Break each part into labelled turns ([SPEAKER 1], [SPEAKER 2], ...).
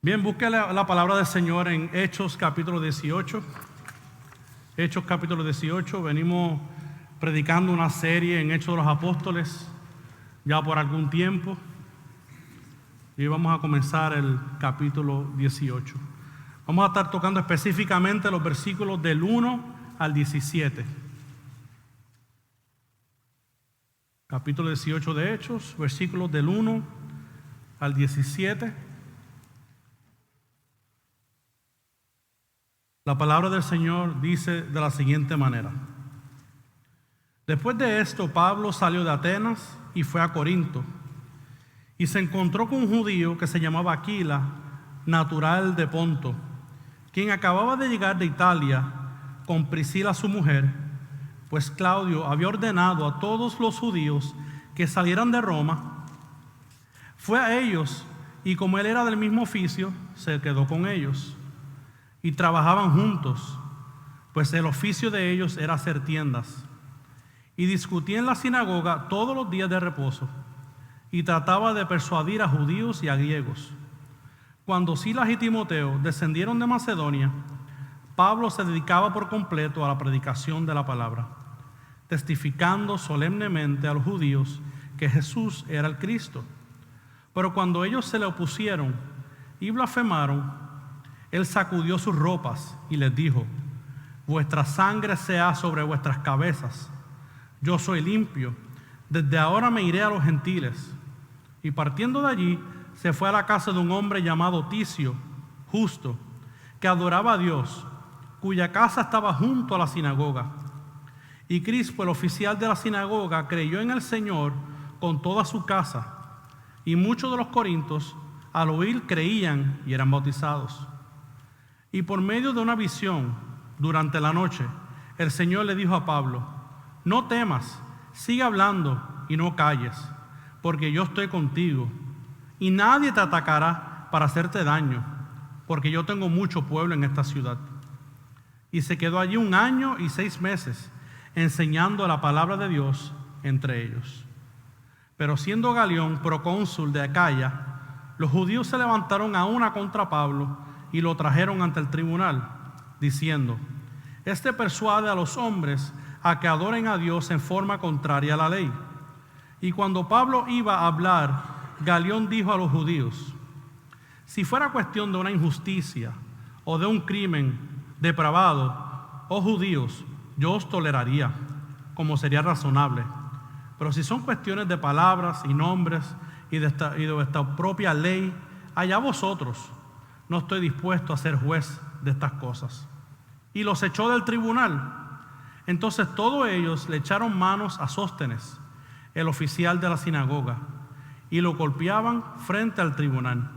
[SPEAKER 1] Bien, busque la palabra del Señor en Hechos capítulo 18. Hechos capítulo 18. Venimos predicando una serie en Hechos de los Apóstoles ya por algún tiempo. Y vamos a comenzar el capítulo 18. Vamos a estar tocando específicamente los versículos del 1 al 17. Capítulo 18 de Hechos, versículos del 1 al 17. La palabra del Señor dice de la siguiente manera: Después de esto, Pablo salió de Atenas y fue a Corinto, y se encontró con un judío que se llamaba Aquila, natural de Ponto, quien acababa de llegar de Italia con Priscila su mujer, pues Claudio había ordenado a todos los judíos que salieran de Roma. Fue a ellos, y como él era del mismo oficio, se quedó con ellos. Y trabajaban juntos, pues el oficio de ellos era hacer tiendas. Y discutía en la sinagoga todos los días de reposo, y trataba de persuadir a judíos y a griegos. Cuando Silas y Timoteo descendieron de Macedonia, Pablo se dedicaba por completo a la predicación de la palabra, testificando solemnemente a los judíos que Jesús era el Cristo. Pero cuando ellos se le opusieron y blasfemaron, él sacudió sus ropas y les dijo: vuestra sangre sea sobre vuestras cabezas. Yo soy limpio. Desde ahora me iré a los gentiles. Y partiendo de allí, se fue a la casa de un hombre llamado Ticio, justo, que adoraba a Dios, cuya casa estaba junto a la sinagoga. Y Crispo, el oficial de la sinagoga, creyó en el Señor con toda su casa. Y muchos de los corintios, al oír, creían y eran bautizados. Y por medio de una visión, durante la noche, el Señor le dijo a Pablo: no temas, sigue hablando y no calles, porque yo estoy contigo, y nadie te atacará para hacerte daño, porque yo tengo mucho pueblo en esta ciudad. Y se quedó allí 1 año y 6 meses, enseñando la palabra de Dios entre ellos. Pero siendo Galión procónsul de Acaya, los judíos se levantaron a una contra Pablo y lo trajeron ante el tribunal, diciendo: este persuade a los hombres a que adoren a Dios en forma contraria a la ley. Y cuando Pablo iba a hablar, Galión dijo a los judíos: si fuera cuestión de una injusticia o de un crimen depravado, oh judíos, yo os toleraría, como sería razonable. Pero si son cuestiones de palabras y nombres y de esta propia ley, allá vosotros. No estoy dispuesto a ser juez de estas cosas. Y los echó del tribunal. Entonces todos ellos le echaron manos a Sóstenes, el oficial de la sinagoga, y lo golpeaban frente al tribunal.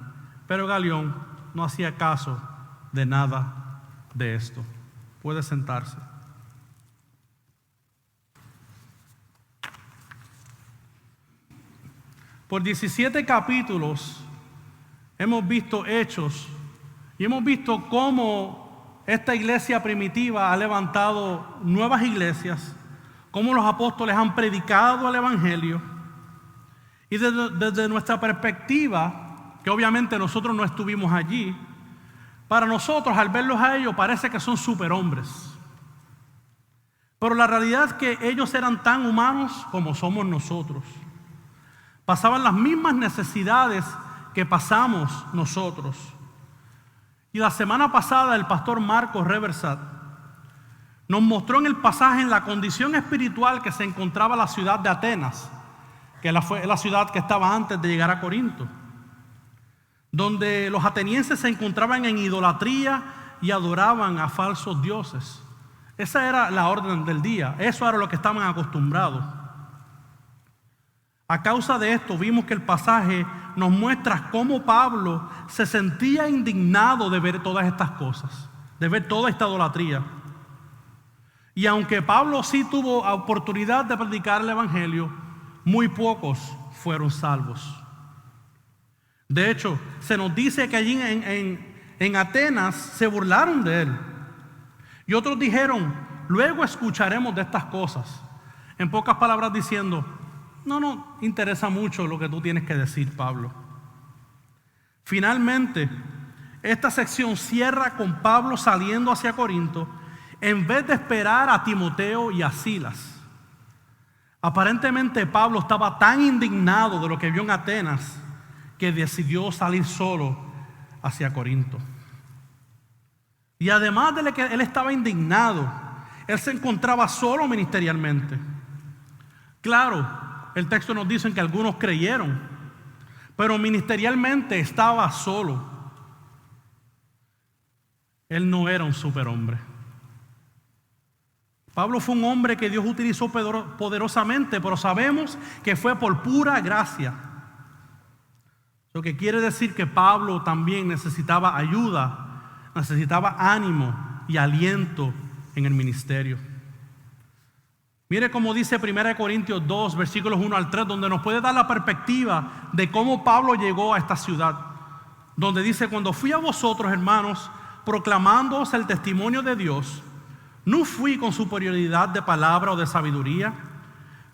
[SPEAKER 1] Pero Galión no hacía caso de nada de esto. Puede sentarse. Por 17 capítulos hemos visto hechos y hemos visto cómo esta iglesia primitiva ha levantado nuevas iglesias, cómo los apóstoles han predicado el evangelio. Y desde nuestra perspectiva, que obviamente nosotros no estuvimos allí, para nosotros al verlos a ellos parece que son superhombres. Pero la realidad es que ellos eran tan humanos como somos nosotros. Pasaban las mismas necesidades que pasamos nosotros. Y la semana pasada el pastor Marcos Reversat nos mostró en el pasaje en la condición espiritual que se encontraba la ciudad de Atenas, que fue la ciudad que estaba antes de llegar a Corinto, donde los atenienses se encontraban en idolatría y adoraban a falsos dioses. Esa era la orden del día, eso era lo que estaban acostumbrados. A causa de esto vimos que el pasaje nos muestra cómo Pablo se sentía indignado de ver todas estas cosas, de ver toda esta idolatría. Y aunque Pablo sí tuvo oportunidad de predicar el evangelio, muy pocos fueron salvos. De hecho, se nos dice que allí en Atenas se burlaron de él. Y otros dijeron: luego escucharemos de estas cosas. En pocas palabras diciendo: no nos interesa mucho lo que tú tienes que decir, Pablo. Finalmente, esta sección cierra con Pablo saliendo hacia Corinto en vez de esperar a Timoteo y a Silas. Aparentemente Pablo estaba tan indignado de lo que vio en Atenas que decidió salir solo hacia Corinto. Y además de que él estaba indignado, él se encontraba solo ministerialmente. Claro, el texto nos dice que algunos creyeron, pero ministerialmente estaba solo. Él no era un superhombre. Pablo fue un hombre que Dios utilizó poderosamente, pero sabemos que fue por pura gracia. Lo que quiere decir que Pablo también necesitaba ayuda, necesitaba ánimo y aliento en el ministerio. Mire cómo dice 1 Corintios 2, versículos 1 al 3, donde nos puede dar la perspectiva de cómo Pablo llegó a esta ciudad. Donde dice: cuando fui a vosotros, hermanos, proclamándoos el testimonio de Dios, no fui con superioridad de palabra o de sabiduría,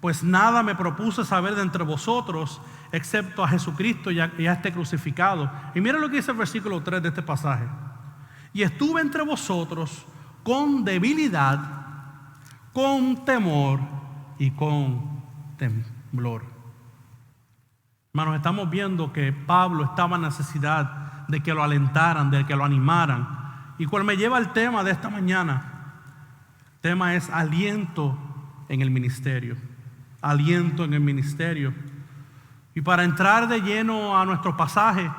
[SPEAKER 1] pues nada me propuse saber de entre vosotros, excepto a Jesucristo y a este crucificado. Y mira lo que dice el versículo 3 de este pasaje: y estuve entre vosotros con debilidad, con temor y con temblor. Hermanos, estamos viendo que Pablo estaba en necesidad de que lo alentaran, de que lo animaran. Y cual me lleva al tema de esta mañana. El tema es aliento en el ministerio. Aliento en el ministerio. Y para entrar de lleno a nuestro pasaje,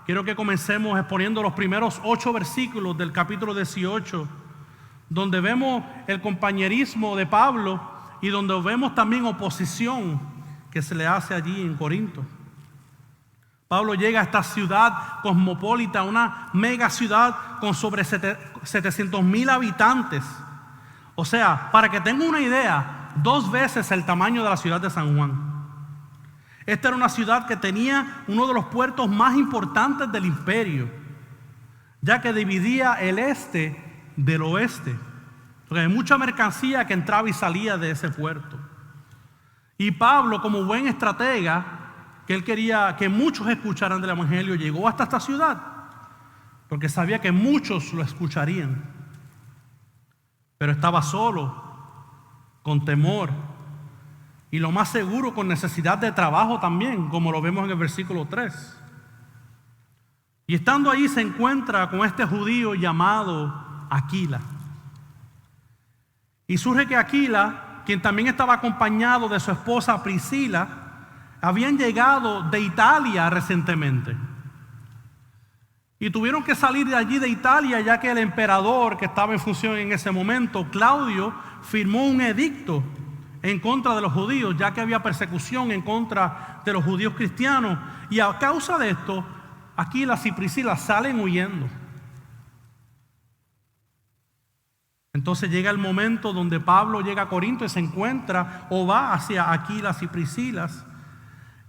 [SPEAKER 1] quiero que comencemos exponiendo los primeros 8 versículos del capítulo 18, donde vemos el compañerismo de Pablo y donde vemos también oposición que se le hace allí en Corinto. Pablo llega a esta ciudad cosmopolita, una mega ciudad con sobre 700,000 habitantes. O sea, para que tengan una idea, 2 veces el tamaño de la ciudad de San Juan. Esta era una ciudad que tenía uno de los puertos más importantes del imperio, ya que dividía el este del oeste, porque hay mucha mercancía que entraba y salía de ese puerto. Y Pablo, como buen estratega, que él quería que muchos escucharan del evangelio, llegó hasta esta ciudad, porque sabía que muchos lo escucharían. Pero estaba solo, con temor, y lo más seguro con necesidad de trabajo también, como lo vemos en el versículo 3. Y estando allí se encuentra con este judío llamado Aquila. Y surge que Aquila, quien también estaba acompañado de su esposa Priscila, habían llegado de Italia recientemente. Y tuvieron que salir de allí de Italia, ya que el emperador que estaba en función en ese momento, Claudio, firmó un edicto en contra de los judíos, ya que había persecución en contra de los judíos cristianos. Y a causa de esto, Aquila y Priscila salen huyendo. Entonces llega el momento donde Pablo llega a Corinto y se encuentra o va hacia Aquila y Priscila.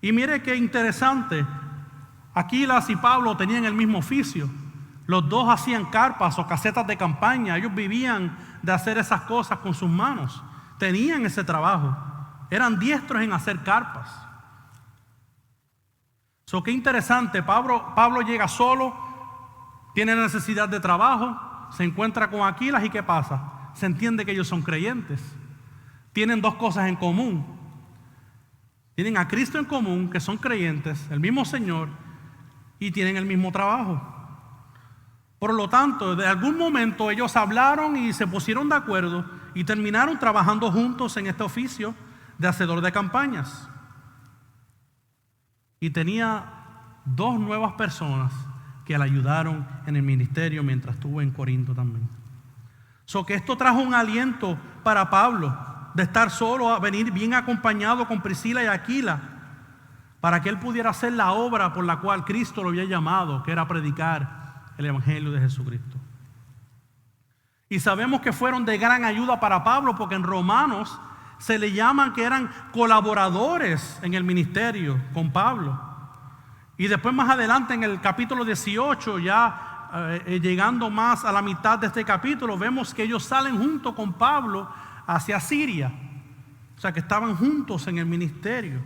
[SPEAKER 1] Y mire qué interesante, Aquila y Pablo tenían el mismo oficio. Los dos hacían carpas o casetas de campaña. Ellos vivían de hacer esas cosas con sus manos. Tenían ese trabajo. Eran diestros en hacer carpas. Qué interesante, Pablo llega solo, tiene necesidad de trabajo, se encuentra con Aquila y ¿qué pasa? Se entiende que ellos son creyentes. Tienen 2 cosas en común. Tienen a Cristo en común, que son creyentes, el mismo Señor, y tienen el mismo trabajo. Por lo tanto, de algún momento ellos hablaron y se pusieron de acuerdo y terminaron trabajando juntos en este oficio de hacedor de campañas. Y tenía 2 nuevas personas que le ayudaron en el ministerio mientras estuvo en Corinto también. Que esto trajo un aliento para Pablo de estar solo, a venir bien acompañado con Priscila y Aquila, para que él pudiera hacer la obra por la cual Cristo lo había llamado, que era predicar el evangelio de Jesucristo. Y sabemos que fueron de gran ayuda para Pablo, porque en Romanos se le llaman que eran colaboradores en el ministerio con Pablo. Y después más adelante en el capítulo 18, ya llegando más a la mitad de este capítulo, vemos que ellos salen junto con Pablo hacia Siria. O sea que estaban juntos en el ministerio.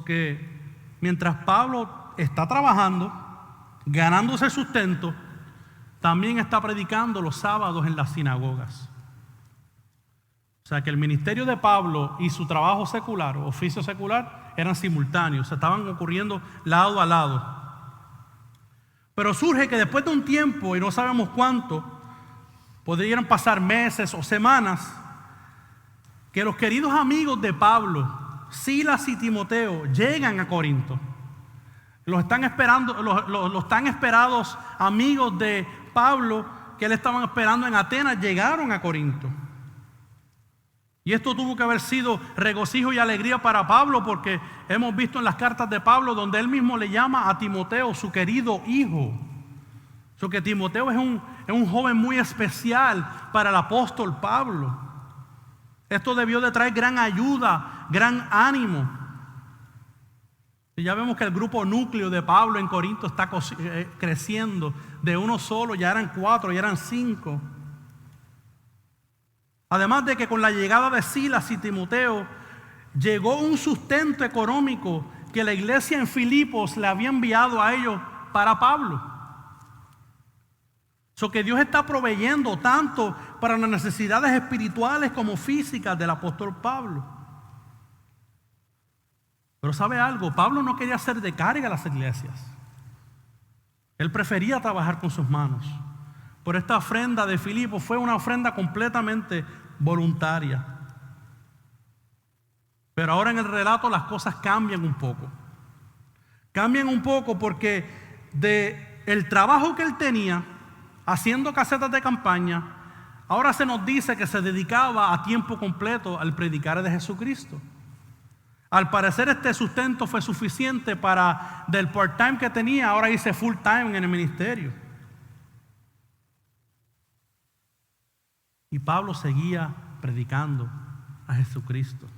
[SPEAKER 1] Que mientras Pablo está trabajando, ganándose sustento, también está predicando los sábados en las sinagogas. O sea que el ministerio de Pablo y su trabajo secular, o oficio secular, eran simultáneos, estaban ocurriendo lado a lado. Pero surge que después de un tiempo, y no sabemos cuánto, podrían pasar meses o semanas, que los queridos amigos de Pablo, Silas y Timoteo, llegan a Corinto. Los tan esperados amigos de Pablo, que le estaban esperando en Atenas, llegaron a Corinto. Y esto tuvo que haber sido regocijo y alegría para Pablo, porque hemos visto en las cartas de Pablo donde él mismo le llama a Timoteo su querido hijo. So que Timoteo es un joven muy especial para el apóstol Pablo. Esto debió de traer gran ayuda, gran ánimo. Y ya vemos que el grupo núcleo de Pablo en Corinto está creciendo. De uno solo ya eran 4, ya eran 5. Además de que con la llegada de Silas y Timoteo llegó un sustento económico que la iglesia en Filipos le había enviado a ellos para Pablo. So que Dios está proveyendo tanto para las necesidades espirituales como físicas del apóstol Pablo. Pero ¿sabe algo? Pablo no quería hacer de carga a las iglesias. Él prefería trabajar con sus manos. Por esta ofrenda de Filipos fue una ofrenda completamente voluntaria. Pero ahora en el relato las cosas cambian un poco. Cambian un poco porque del trabajo que él tenía haciendo casetas de campaña, ahora se nos dice que se dedicaba a tiempo completo al predicar de Jesucristo. Al parecer este sustento fue suficiente para del part-time que tenía, ahora hice full-time en el ministerio. Y Pablo seguía predicando a Jesucristo.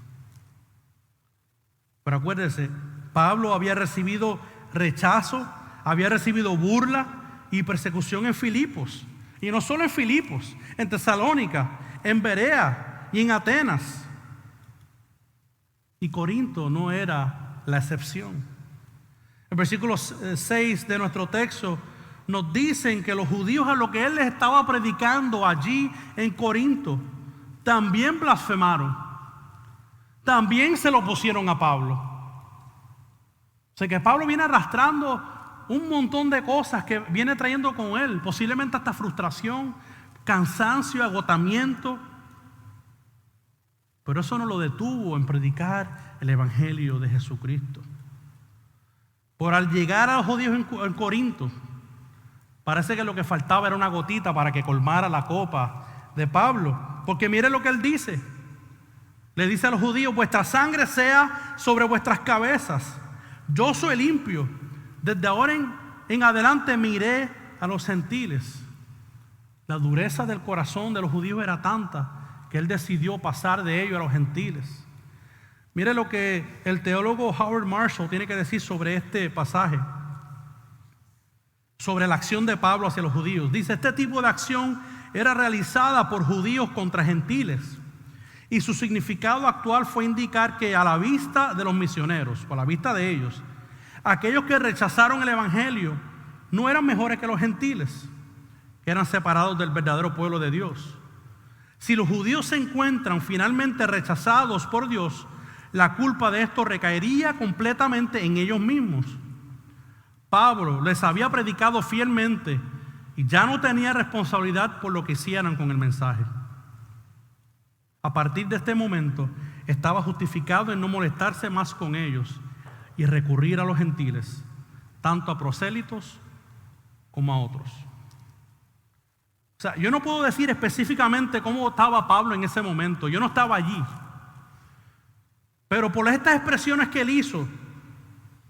[SPEAKER 1] Pero acuérdense, Pablo había recibido rechazo, había recibido burla y persecución en Filipos. Y no solo en Filipos, en Tesalónica, en Berea y en Atenas. Y Corinto no era la excepción. El versículo 6 de nuestro texto nos dicen que los judíos a lo que él les estaba predicando allí en Corinto también blasfemaron. También se lo opusieron a Pablo. O sea que Pablo viene arrastrando un montón de cosas que viene trayendo con él, posiblemente hasta frustración, cansancio, agotamiento. Pero eso no lo detuvo en predicar el evangelio de Jesucristo. Por al llegar a los judíos en Corinto, parece que lo que faltaba era una gotita para que colmara la copa de Pablo. Porque mire lo que él dice. Le dice a los judíos: vuestra sangre sea sobre vuestras cabezas. Yo soy limpio. Desde ahora en adelante miré a los gentiles. La dureza del corazón de los judíos era tanta que él decidió pasar de ello a los gentiles. Mire lo que el teólogo Howard Marshall tiene que decir sobre este pasaje, sobre la acción de Pablo hacia los judíos. Dice: este tipo de acción era realizada por judíos contra gentiles, y su significado actual fue indicar que a la vista de los misioneros, o a la vista de ellos, aquellos que rechazaron el evangelio no eran mejores que los gentiles, que eran separados del verdadero pueblo de Dios. Si los judíos se encuentran finalmente rechazados por Dios, la culpa de esto recaería completamente en ellos mismos. Pablo les había predicado fielmente y ya no tenía responsabilidad por lo que hicieran con el mensaje. A partir de este momento estaba justificado en no molestarse más con ellos y recurrir a los gentiles, tanto a prosélitos como a otros. O sea, yo no puedo decir específicamente cómo estaba Pablo en ese momento. Yo no estaba allí. Pero por estas expresiones que él hizo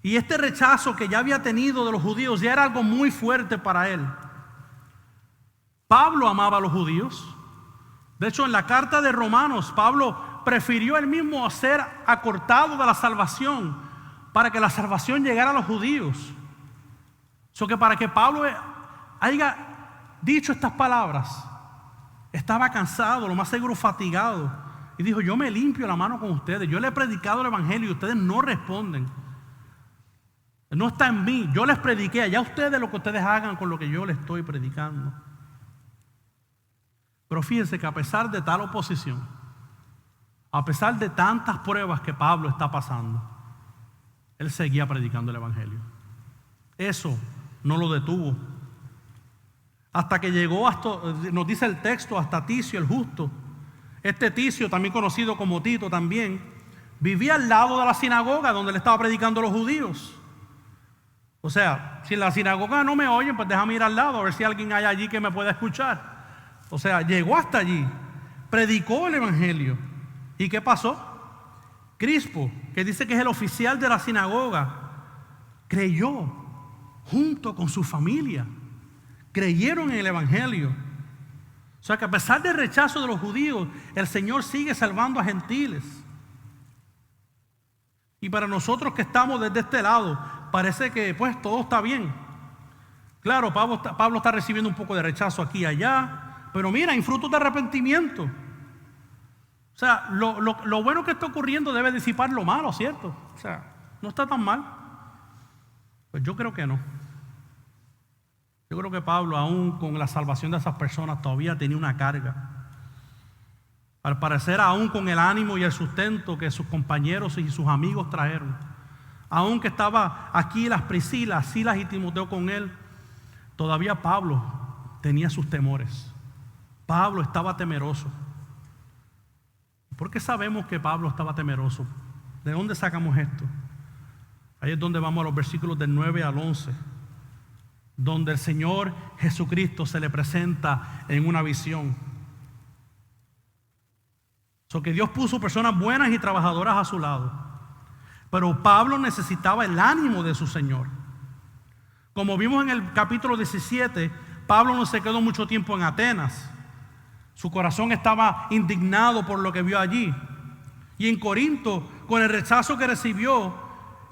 [SPEAKER 1] y este rechazo que ya había tenido de los judíos, ya era algo muy fuerte para él. Pablo amaba a los judíos. De hecho, en la carta de Romanos, Pablo prefirió él mismo ser acortado de la salvación para que la salvación llegara a los judíos. So que para que Pablo haya dicho estas palabras, estaba cansado, lo más seguro fatigado, y dijo: yo me limpio la mano con ustedes, yo le he predicado el evangelio y ustedes no responden. No está en mí. Yo les prediqué, allá ustedes lo que ustedes hagan con lo que yo les estoy predicando. Pero fíjense que a pesar de tal oposición, a pesar de tantas pruebas que Pablo está pasando, él seguía predicando el evangelio. Eso no lo detuvo. Hasta que llegó, nos dice el texto, hasta Ticio el justo. Este Ticio, también conocido como Tito también, vivía al lado de la sinagoga donde le estaba predicando a los judíos. O sea, si en la sinagoga no me oyen, pues déjame ir al lado a ver si alguien hay allí que me pueda escuchar. O sea, llegó hasta allí, predicó el evangelio. ¿Y qué pasó? Crispo, que dice que es el oficial de la sinagoga, creyó junto con su familia. Creyeron en el evangelio. O sea que a pesar del rechazo de los judíos, el Señor sigue salvando a gentiles. Y para nosotros que estamos desde este lado, parece que pues todo está bien. Claro, Pablo está recibiendo un poco de rechazo aquí y allá, pero mira, hay frutos de arrepentimiento. O sea, lo bueno que está ocurriendo debe disipar lo malo, ¿cierto? O sea, no está tan mal. Pues yo creo que no. Yo creo que Pablo, aún con la salvación de esas personas, todavía tenía una carga. Al parecer, aún con el ánimo y el sustento que sus compañeros y sus amigos trajeron, aún que estaba aquí las Priscilas, Silas y Timoteo con él, todavía Pablo tenía sus temores. Pablo estaba temeroso. ¿Por qué sabemos que Pablo estaba temeroso? ¿De dónde sacamos esto? Ahí es donde vamos a los versículos del 9 al 11, donde el Señor Jesucristo se le presenta en una visión. Que Dios puso personas buenas y trabajadoras a su lado, pero Pablo necesitaba el ánimo de su Señor. Como vimos en el capítulo 17, Pablo no se quedó mucho tiempo en Atenas. Su corazón estaba indignado por lo que vio allí. Y en Corinto, con el rechazo que recibió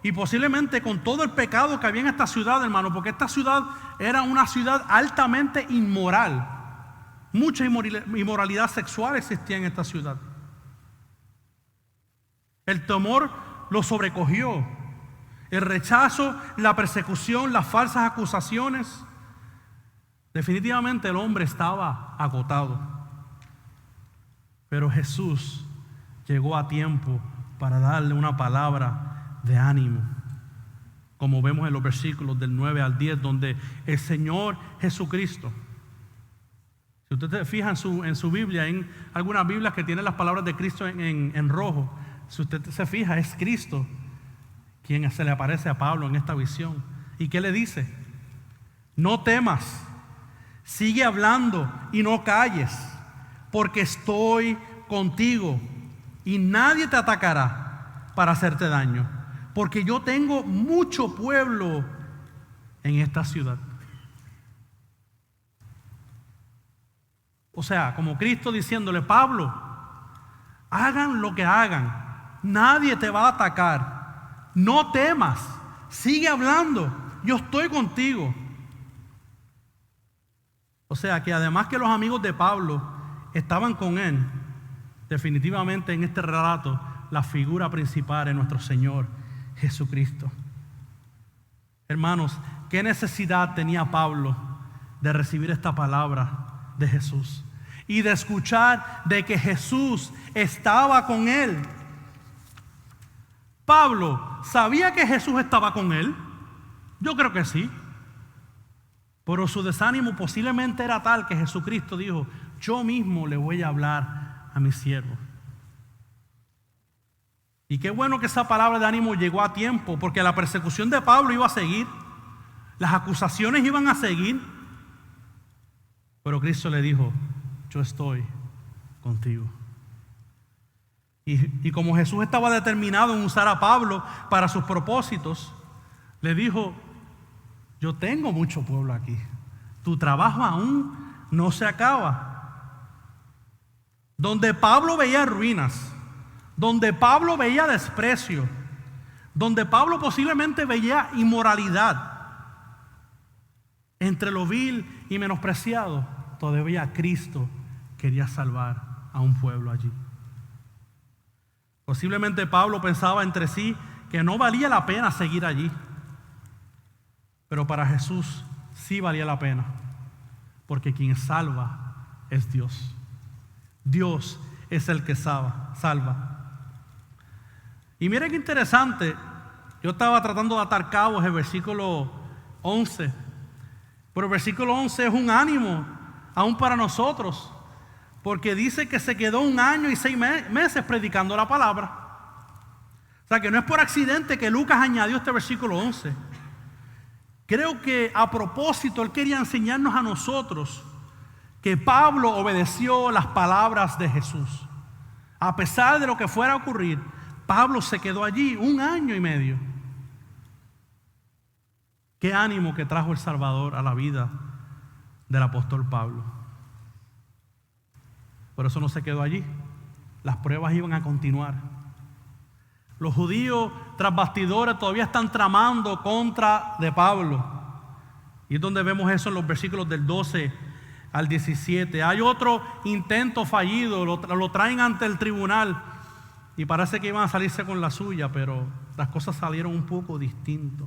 [SPEAKER 1] y posiblemente con todo el pecado que había en esta ciudad, hermano, porque esta ciudad era una ciudad altamente inmoral. Mucha inmoralidad sexual existía en esta ciudad. El temor lo sobrecogió. El rechazo, la persecución, las falsas acusaciones. Definitivamente el hombre estaba agotado. Pero Jesús llegó a tiempo para darle una palabra de ánimo. Como vemos en los versículos del 9 al 10, donde el Señor Jesucristo, si usted se fija en su Biblia, en algunas Biblias que tienen las palabras de Cristo en rojo, si usted se fija, es Cristo quien se le aparece a Pablo en esta visión. ¿Y qué le dice? No temas, sigue hablando y no calles, porque estoy contigo y nadie te atacará para hacerte daño, porque yo tengo mucho pueblo en esta ciudad. O sea, como Cristo diciéndole, Pablo, hagan lo que hagan, nadie te va a atacar. No temas, sigue hablando, yo estoy contigo. O sea que además que los amigos de Pablo estaban con él, definitivamente en este relato la figura principal es nuestro Señor Jesucristo. Hermanos, ¿qué necesidad tenía Pablo de recibir esta palabra de Jesús y de escuchar de que Jesús estaba con él? Pablo, ¿sabía que Jesús estaba con él? Yo creo que sí. Pero su desánimo posiblemente era tal que Jesucristo dijo, yo mismo le voy a hablar a mi siervo. Y qué bueno que esa palabra de ánimo llegó a tiempo, porque la persecución de Pablo iba a seguir, las acusaciones iban a seguir. Pero Cristo le dijo, yo estoy contigo. Y como Jesús estaba determinado en usar a Pablo para sus propósitos, le dijo, yo tengo mucho pueblo aquí. Tu trabajo aún no se acaba. Donde Pablo veía ruinas, donde Pablo veía desprecio, donde Pablo posiblemente veía inmoralidad, entre lo vil y menospreciado, todavía Cristo quería salvar a un pueblo allí. Posiblemente Pablo pensaba entre sí que no valía la pena seguir allí. Pero para Jesús sí valía la pena, porque quien salva es Dios. Dios es el que salva. Y mire qué interesante, yo estaba tratando de atar cabos el versículo 11, pero el versículo 11 es un ánimo aún para nosotros, porque dice que se quedó 1 año y 6 meses predicando la palabra. O sea que no es por accidente que Lucas añadió este versículo 11. Creo que a propósito él quería enseñarnos a nosotros que Pablo obedeció las palabras de Jesús. A pesar de lo que fuera a ocurrir, Pablo se quedó allí 1 año y medio. Qué ánimo que trajo el Salvador a la vida del apóstol Pablo. Por eso no se quedó allí. Las pruebas iban a continuar. Los judíos tras bastidores todavía están tramando contra de Pablo. Y es donde vemos eso en los versículos del 12 al 17. Hay otro intento fallido, lo traen ante el tribunal y parece que iban a salirse con la suya, pero las cosas salieron un poco distintas.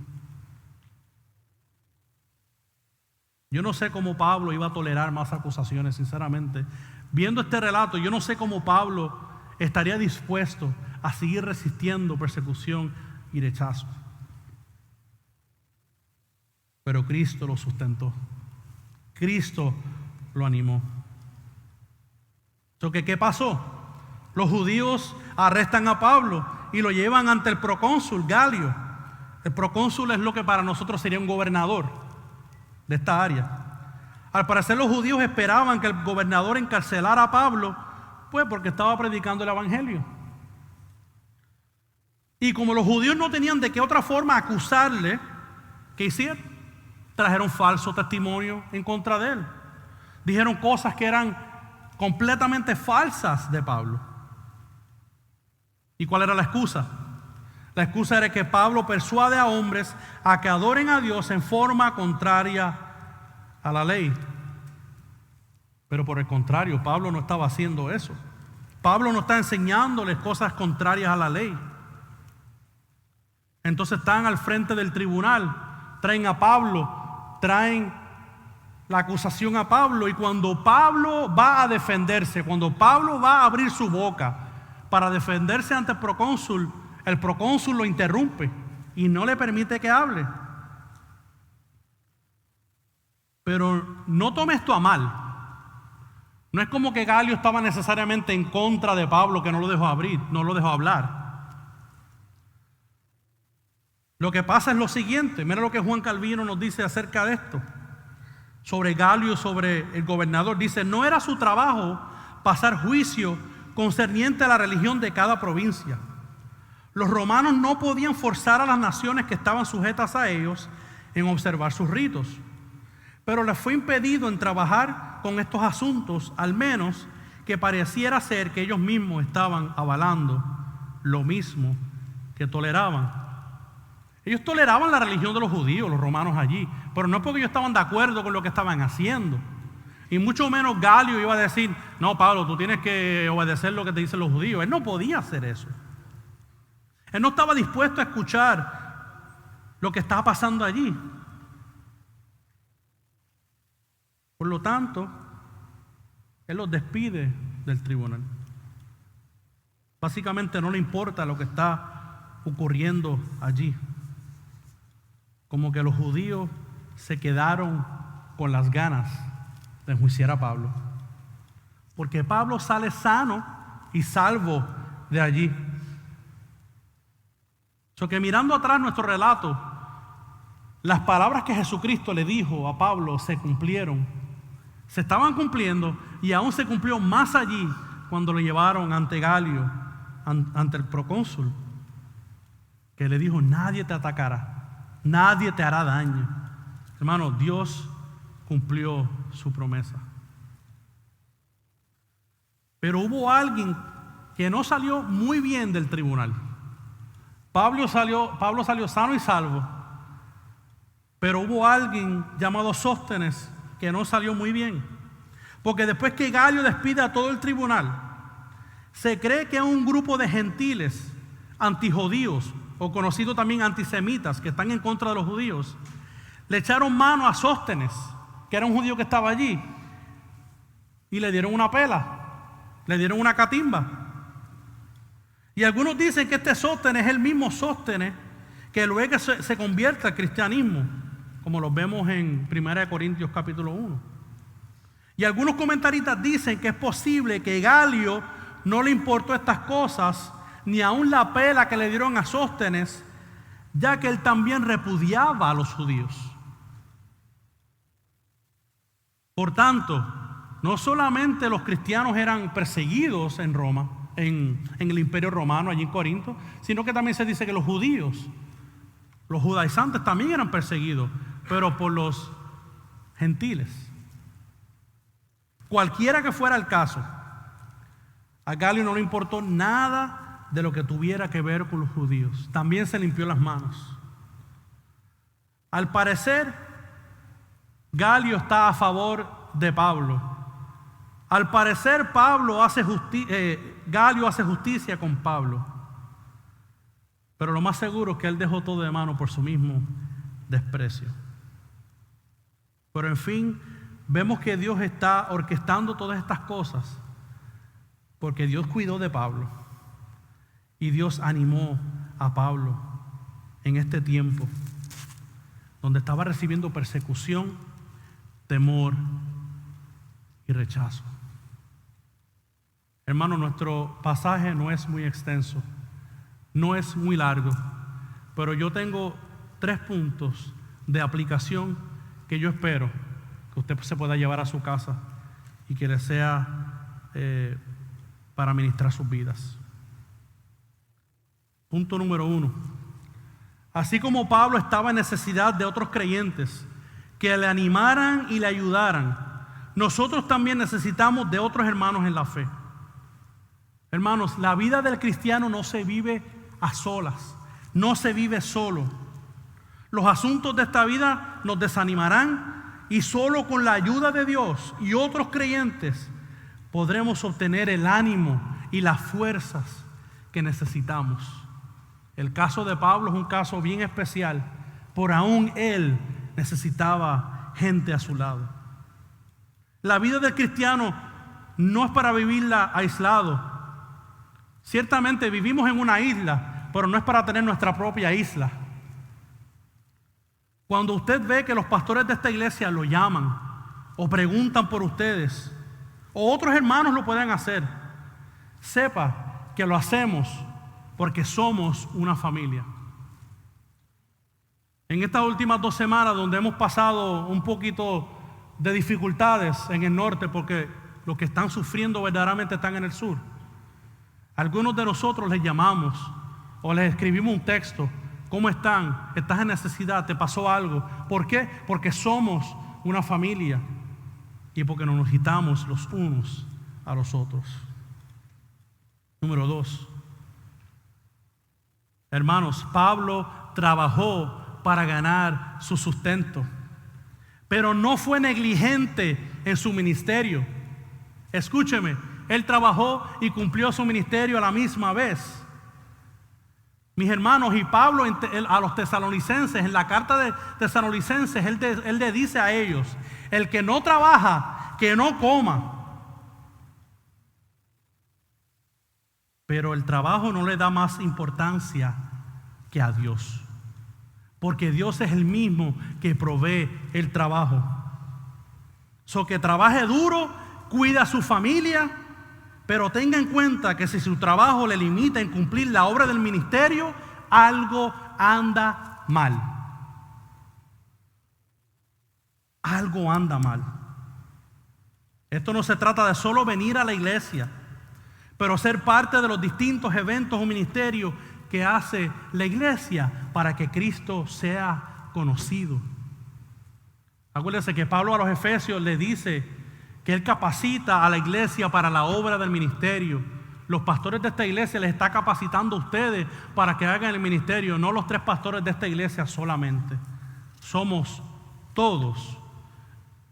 [SPEAKER 1] Yo no sé cómo Pablo iba a tolerar más acusaciones, sinceramente. Viendo este relato, yo no sé cómo Pablo estaría dispuesto a seguir resistiendo persecución y rechazo. Pero Cristo lo sustentó. Cristo lo animó. Entonces, ¿qué pasó? Los judíos arrestan a Pablo y lo llevan ante el procónsul Galio. El procónsul es lo que para nosotros sería un gobernador de esta área. Al parecer los judíos esperaban que el gobernador encarcelara a Pablo, pues porque estaba predicando el evangelio. Y como los judíos no tenían de qué otra forma acusarle, ¿qué hicieron? Trajeron falso testimonio en contra de él. Dijeron cosas que eran completamente falsas de Pablo. ¿Y cuál era la excusa? La excusa era que Pablo persuade a hombres a que adoren a Dios en forma contraria a la ley. Pero por el contrario, Pablo no estaba haciendo eso. Pablo no está enseñándoles cosas contrarias a la ley. Entonces están al frente del tribunal, traen a Pablo, traen la acusación a Pablo, y cuando Pablo va a defenderse, cuando Pablo va a abrir su boca para defenderse ante el procónsul lo interrumpe y no le permite que hable. Pero no tome esto a mal. No es como que Galio estaba necesariamente en contra de Pablo, que no lo dejó hablar. Lo que pasa es lo siguiente, mira lo que Juan Calvino nos dice acerca de esto, sobre Galio, sobre el gobernador. Dice: no era su trabajo pasar juicio concerniente a la religión de cada provincia. Los romanos no podían forzar a las naciones que estaban sujetas a ellos en observar sus ritos, pero les fue impedido en trabajar con estos asuntos, al menos que pareciera ser que ellos mismos estaban avalando lo mismo que toleraban. Ellos toleraban la religión de los judíos, los romanos allí, pero no porque ellos estaban de acuerdo con lo que estaban haciendo. Y mucho menos Galio iba a decir: no, Pablo, tú tienes que obedecer lo que te dicen los judíos. Él no podía hacer eso. Él no estaba dispuesto a escuchar lo que estaba pasando allí. Por lo tanto, él los despide del tribunal. Básicamente no le importa lo que está ocurriendo allí. Como que los judíos se quedaron con las ganas de enjuiciar a Pablo, porque Pablo sale sano y salvo de allí. Que mirando atrás nuestro relato, las palabras que Jesucristo le dijo a Pablo se cumplieron, se estaban cumpliendo, y aún se cumplió más allí cuando lo llevaron ante Galio, ante el procónsul, que le dijo: nadie te atacará, nadie te hará daño. Hermano, Dios cumplió su promesa. Pero hubo alguien que no salió muy bien del tribunal. Pablo salió sano y salvo, pero hubo alguien llamado Sóstenes que no salió muy bien, porque después que Galio despide a todo el tribunal, se cree que un grupo de gentiles antijudíos, o conocidos también antisemitas, que están en contra de los judíos, Le echaron mano a Sóstenes, que era un judío que estaba allí, y le dieron una pela, le dieron una catimba. Y algunos dicen que este Sóstenes es el mismo Sóstenes que luego se convierte al cristianismo, como lo vemos en 1 Corintios capítulo 1. Y algunos comentaristas dicen que es posible que Galio no le importó estas cosas, ni aun la pela que le dieron a Sóstenes, ya que él también repudiaba a los judíos. Por tanto, no solamente los cristianos eran perseguidos en Roma, en el Imperio Romano, allí en Corinto, sino que también se dice que los judíos, los judaizantes también eran perseguidos, pero por los gentiles. Cualquiera que fuera el caso, a Galio no le importó nada de lo que tuviera que ver con los judíos. También se limpió las manos. Al parecer, Galio está a favor de Pablo. Al parecer, Galio hace justicia con Pablo. Pero lo más seguro es que él dejó todo de mano por su mismo desprecio. Pero en fin, vemos que Dios está orquestando todas estas cosas porque Dios cuidó de Pablo y Dios animó a Pablo en este tiempo donde estaba recibiendo persecución, temor y rechazo. Hermano, nuestro pasaje no es muy extenso, no es muy largo, pero yo tengo 3 puntos de aplicación que yo espero que usted se pueda llevar a su casa y que le sea para ministrar sus vidas. Punto número 1. Así como Pablo estaba en necesidad de otros creyentes que le animaran y le ayudaran, nosotros también necesitamos de otros hermanos en la fe. Hermanos, la vida del cristiano no se vive a solas, no se vive solo. Los asuntos de esta vida nos desanimarán y solo con la ayuda de Dios y otros creyentes podremos obtener el ánimo y las fuerzas que necesitamos. El caso de Pablo es un caso bien especial, por aún él necesitaba gente a su lado. La vida del cristiano no es para vivirla aislado. Ciertamente vivimos en una isla, pero no es para tener nuestra propia isla. Cuando usted ve que los pastores de esta iglesia lo llaman o preguntan por ustedes, o otros hermanos lo pueden hacer, sepa que lo hacemos porque somos una familia. En estas últimas 2 semanas donde hemos pasado un poquito de dificultades en el norte, porque los que están sufriendo verdaderamente están en el sur, algunos de nosotros les llamamos o les escribimos un texto. ¿Cómo están? ¿Estás en necesidad? ¿Te pasó algo? ¿Por qué? Porque somos una familia y porque nos necesitamos los unos a los otros. Número 2. Hermanos, Pablo trabajó para ganar su sustento, pero no fue negligente en su ministerio. Escúcheme, él trabajó y cumplió su ministerio a la misma vez. Mis hermanos, y Pablo a los tesalonicenses, en la carta de tesalonicenses, él le dice a ellos: el que no trabaja, que no coma. Pero el trabajo no le da más importancia que a Dios, porque Dios es el mismo que provee el trabajo. Que trabaje duro, cuida a su familia, pero tenga en cuenta que si su trabajo le limita en cumplir la obra del ministerio, algo anda mal. Algo anda mal. Esto no se trata de solo venir a la iglesia, pero ser parte de los distintos eventos o ministerios que hace la iglesia para que Cristo sea conocido. Acuérdense que Pablo a los Efesios le dice que él capacita a la iglesia para la obra del ministerio. Los pastores de esta iglesia les está capacitando a ustedes para que hagan el ministerio, no los 3 pastores de esta iglesia solamente. Somos todos,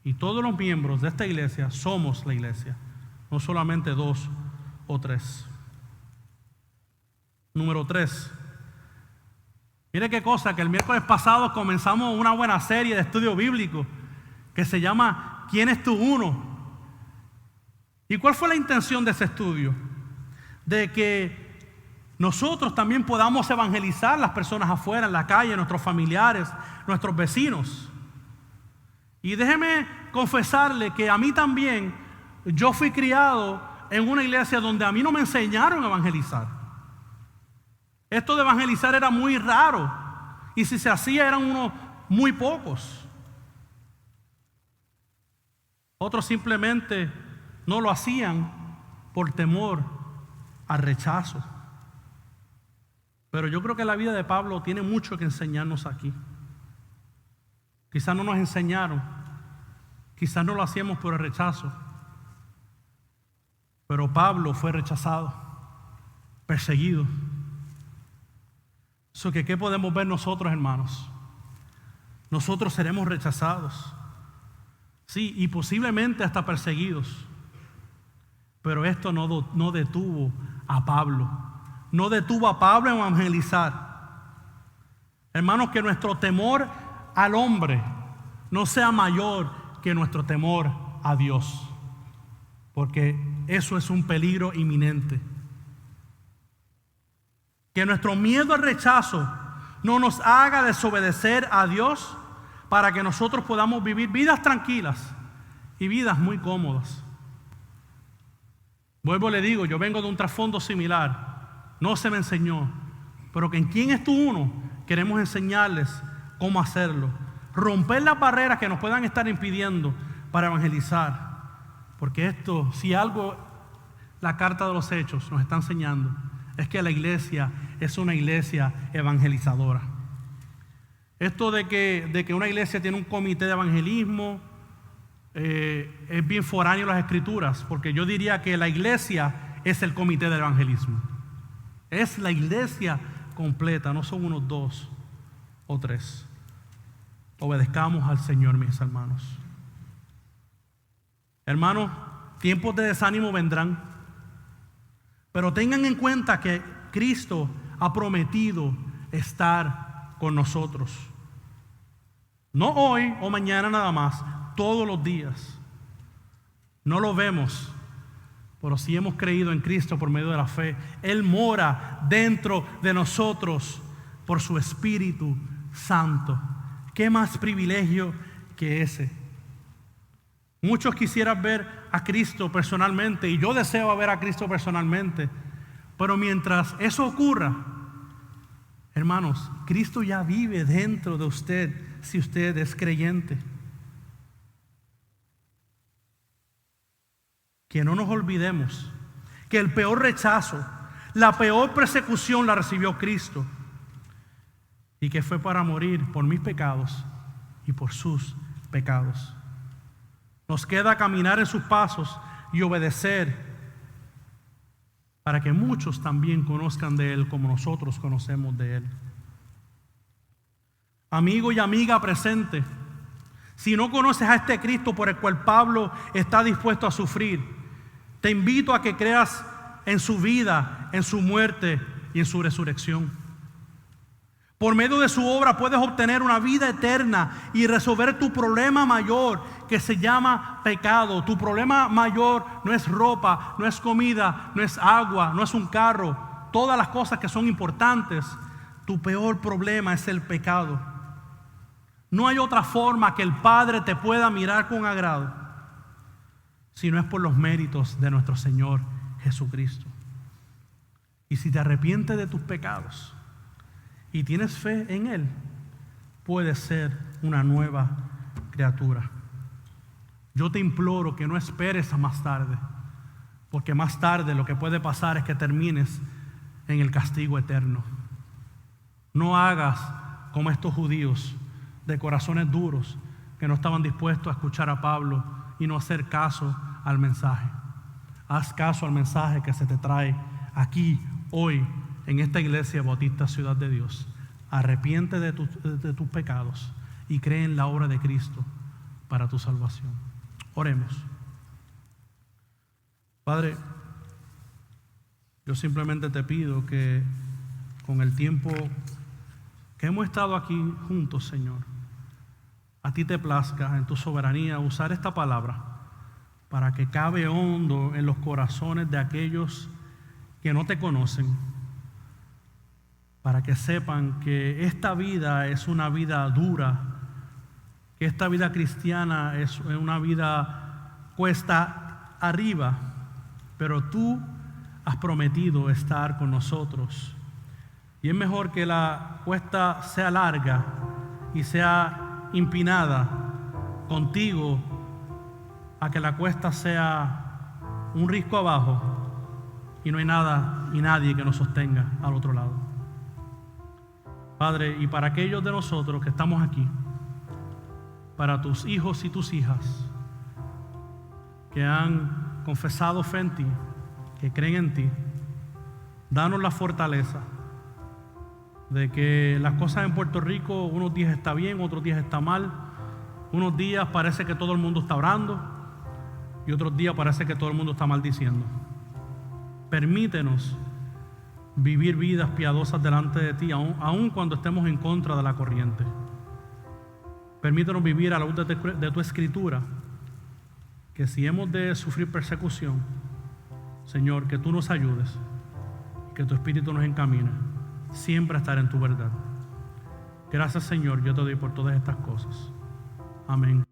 [SPEAKER 1] y todos los miembros de esta iglesia somos la iglesia, no solamente 2 o 3. Número 3. Mire qué cosa, que el miércoles pasado comenzamos una buena serie de estudio bíblico que se llama ¿Quién es tu uno? ¿Y cuál fue la intención de ese estudio? De que nosotros también podamos evangelizar a las personas afuera, en la calle, nuestros familiares, nuestros vecinos. Y déjeme confesarle que a mí también, yo fui criado en una iglesia donde a mí no me enseñaron a evangelizar. Esto de evangelizar era muy raro, y si se hacía eran unos muy pocos. Otros simplemente no lo hacían por temor al rechazo. Pero yo creo que la vida de Pablo tiene mucho que enseñarnos aquí. Quizás no nos enseñaron, quizás no lo hacíamos por el rechazo, pero Pablo fue rechazado, perseguido. ¿Qué podemos ver nosotros, hermanos? Nosotros seremos rechazados, sí, y posiblemente hasta perseguidos. Pero esto no detuvo a Pablo. No detuvo a Pablo en evangelizar. Hermanos, que nuestro temor al hombre no sea mayor que nuestro temor a Dios, porque eso es un peligro inminente. Que nuestro miedo al rechazo no nos haga desobedecer a Dios para que nosotros podamos vivir vidas tranquilas y vidas muy cómodas. Vuelvo y le digo, yo vengo de un trasfondo similar, no se me enseñó, pero que en quién es tu uno, queremos enseñarles cómo hacerlo, romper las barreras que nos puedan estar impidiendo para evangelizar, porque esto, si algo la carta de los Hechos nos está enseñando, es que la iglesia es una iglesia evangelizadora. Esto de que una iglesia tiene un comité de evangelismo es bien foráneo en las escrituras, porque yo diría que la iglesia es el comité del evangelismo. Es la iglesia completa, no son unos 2 o 3. Obedezcamos al Señor, mis hermanos. Hermanos, tiempos de desánimo vendrán, pero tengan en cuenta que Cristo ha prometido estar con nosotros. No hoy o mañana nada más, todos los días. No lo vemos, pero si hemos creído en Cristo por medio de la fe, Él mora dentro de nosotros por su Espíritu Santo. ¿Qué más privilegio que ese? Muchos quisieran ver a Cristo personalmente, y yo deseo ver a Cristo personalmente, pero mientras eso ocurra, hermanos, Cristo ya vive dentro de usted si usted es creyente. Que no nos olvidemos que el peor rechazo, la peor persecución la recibió Cristo, y que fue para morir por mis pecados y por sus pecados. Nos queda caminar en sus pasos y obedecer para que muchos también conozcan de Él como nosotros conocemos de Él. Amigo y amiga presente, si no conoces a este Cristo por el cual Pablo está dispuesto a sufrir, te invito a que creas en su vida, en su muerte y en su resurrección. Por medio de su obra puedes obtener una vida eterna y resolver tu problema mayor, que se llama pecado. Tu problema mayor no es ropa, no es comida, no es agua, no es un carro, todas las cosas que son importantes. Tu peor problema es el pecado. No hay otra forma que el Padre te pueda mirar con agrado si no es por los méritos de nuestro Señor Jesucristo. Y si te arrepientes de tus pecados y tienes fe en Él, puedes ser una nueva criatura. Yo te imploro que no esperes a más tarde, porque más tarde lo que puede pasar es que termines en el castigo eterno. No hagas como estos judíos de corazones duros que no estaban dispuestos a escuchar a Pablo y no hacer caso al mensaje. Haz caso al mensaje que se te trae aquí, hoy, en esta iglesia Bautista Ciudad de Dios. Arrepiente de tus pecados y cree en la obra de Cristo para tu salvación. Oremos. Padre, yo simplemente te pido que con el tiempo que hemos estado aquí juntos, Señor, a ti te plazca en tu soberanía usar esta palabra para que cabe hondo en los corazones de aquellos que no te conocen, para que sepan que esta vida es una vida dura, que esta vida cristiana es una vida cuesta arriba, pero tú has prometido estar con nosotros. Y es mejor que la cuesta sea larga y sea empinada contigo a que la cuesta sea un risco abajo y no hay nada y nadie que nos sostenga al otro lado. Padre, y para aquellos de nosotros que estamos aquí, para tus hijos y tus hijas que han confesado fe en ti, que creen en ti, danos la fortaleza de que las cosas en Puerto Rico unos días está bien, otros días está mal, unos días parece que todo el mundo está orando y otros días parece que todo el mundo está maldiciendo. Permítenos vivir vidas piadosas delante de ti, aun cuando estemos en contra de la corriente. Permítenos vivir a la luz de tu escritura, que si hemos de sufrir persecución, Señor, que tú nos ayudes, que tu Espíritu nos encamine siempre a estar en tu verdad. Gracias, Señor, yo te doy por todas estas cosas. Amén.